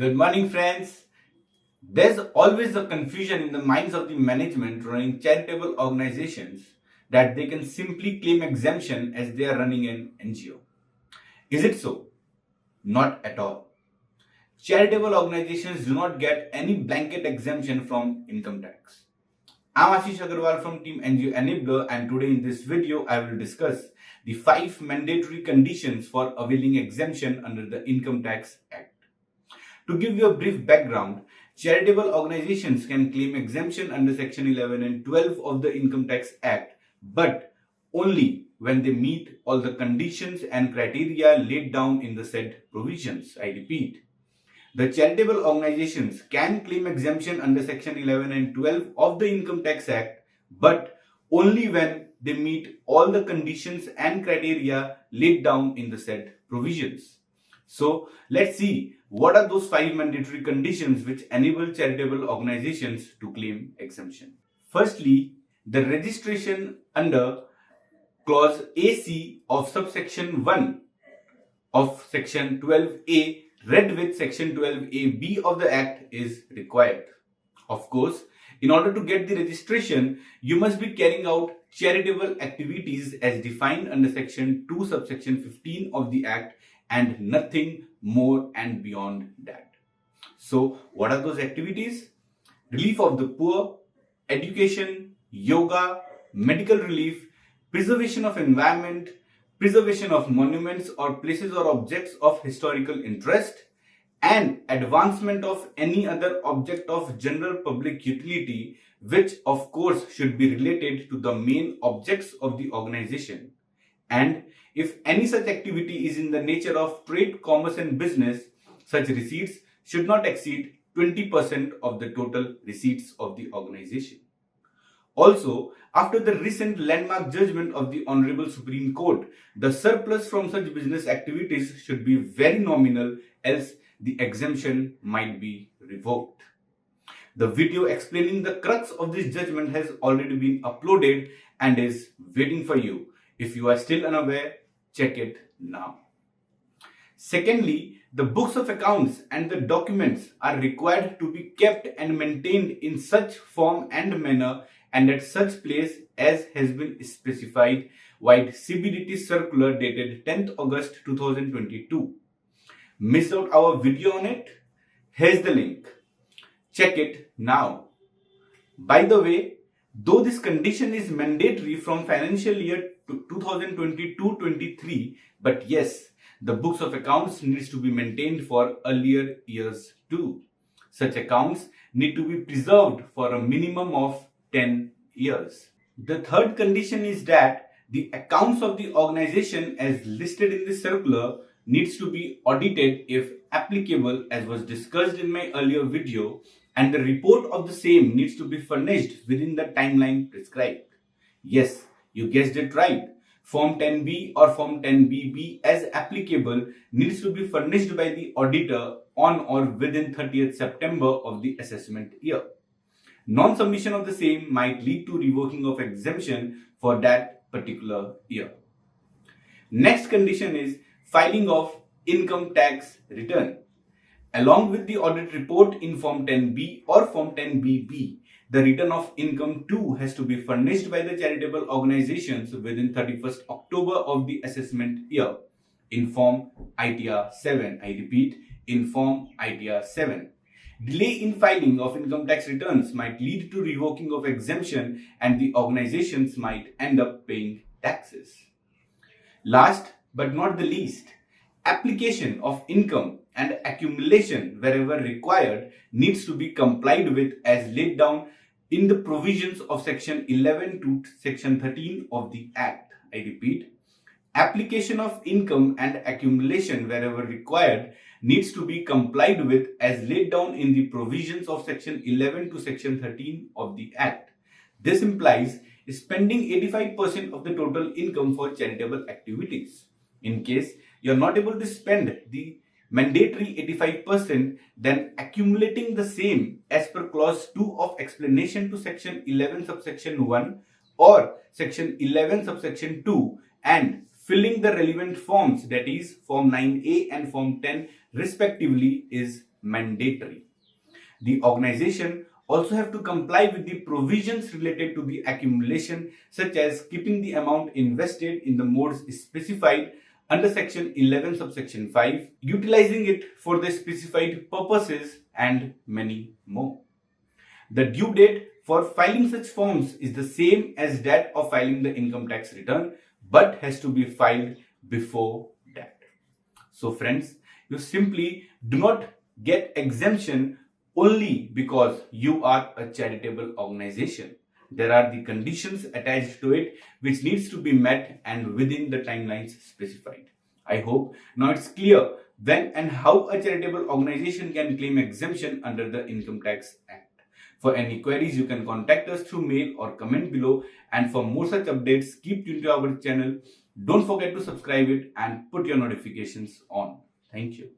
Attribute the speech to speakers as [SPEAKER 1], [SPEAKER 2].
[SPEAKER 1] Good morning, friends. There's always a confusion in the minds of the management running charitable organizations that they can simply claim exemption as they are running an NGO. Is it so? Not at all. Charitable organizations do not get any blanket exemption from income tax. I'm Ashish Agarwal from team NGOenabler, and today in this video I will discuss the 5 mandatory conditions for availing exemption under the Income Tax Act. To give you a brief background, charitable organizations can claim exemption under Section 11 and 12 of the Income Tax Act, but only when they meet all the conditions and criteria laid down in the said provisions. I repeat, the charitable organizations can claim exemption under Section 11 and 12 of the Income Tax Act, but only when they meet all the conditions and criteria laid down in the said provisions. So let's see what are those 5 mandatory conditions which enable charitable organizations to claim exemption. Firstly, the registration under clause AC of subsection 1 of section 12A read with section 12AB of the Act is required. Of course, in order to get the registration, you must be carrying out charitable activities as defined under section 2 subsection 15 of the Act and nothing more and beyond that. So, what are those activities? Relief of the poor, education, yoga, medical relief, preservation of environment, preservation of monuments or places or objects of historical interest, and advancement of any other object of general public utility, which of course should be related to the main objects of the organization. And if any such activity is in the nature of trade, commerce and business, such receipts should not exceed 20% of the total receipts of the organization. Also, after the recent landmark judgment of the Honorable Supreme Court, the surplus from such business activities should be very nominal, else the exemption might be revoked. The video explaining the crux of this judgment has already been uploaded and is waiting for you. If you are still unaware, check it now. Secondly, the books of accounts and the documents are required to be kept and maintained in such form and manner and at such place as has been specified via CBDT circular dated 10th August 2022. Missed out our video on it? Here's the link. Check it now. By the way, though this condition is mandatory from financial year 2022-23, but yes, the books of accounts needs to be maintained for earlier years too. Such accounts need to be preserved for a minimum of 10 years. The third condition is that the accounts of the organization as listed in the circular needs to be audited if applicable, as was discussed in my earlier video, and the report of the same needs to be furnished within the timeline prescribed. Yes, you guessed it right. Form 10B or Form 10BB as applicable needs to be furnished by the auditor on or within 30th September of the assessment year. Non-submission of the same might lead to revoking of exemption for that particular year. Next condition is filing of income tax return. Along with the audit report in Form 10B or Form 10BB, the return of income too has to be furnished by the charitable organizations within 31st October of the assessment year in Form ITR 7. I repeat, in Form ITR 7. Delay in filing of income tax returns might lead to revoking of exemption and the organizations might end up paying taxes. Last but not the least, application of income and accumulation wherever required needs to be complied with as laid down in the provisions of Section 11 to Section 13 of the Act. I repeat, application of income and accumulation wherever required needs to be complied with as laid down in the provisions of Section 11 to Section 13 of the Act. This implies spending 85% of the total income for charitable activities. In case you are not able to spend the mandatory 85%, then accumulating the same as per clause 2 of explanation to section 11 subsection 1 or section 11 subsection 2 and filling the relevant forms, that is form 9A and form 10 respectively, is mandatory. The organization also have to comply with the provisions related to the accumulation, such as keeping the amount invested in the modes specified under section 11 subsection 5, utilizing it for the specified purposes, and many more. The due date for filing such forms is the same as that of filing the income tax return, but has to be filed before that. So friends, you simply do not get exemption only because you are a charitable organization. There are the conditions attached to it which needs to be met and within the timelines specified. I hope now it's clear when and how a charitable organization can claim exemption under the Income Tax Act. For any queries, you can contact us through mail or comment below. And for more such updates, keep tuned to our channel. Don't forget to subscribe it and put your notifications on. Thank you.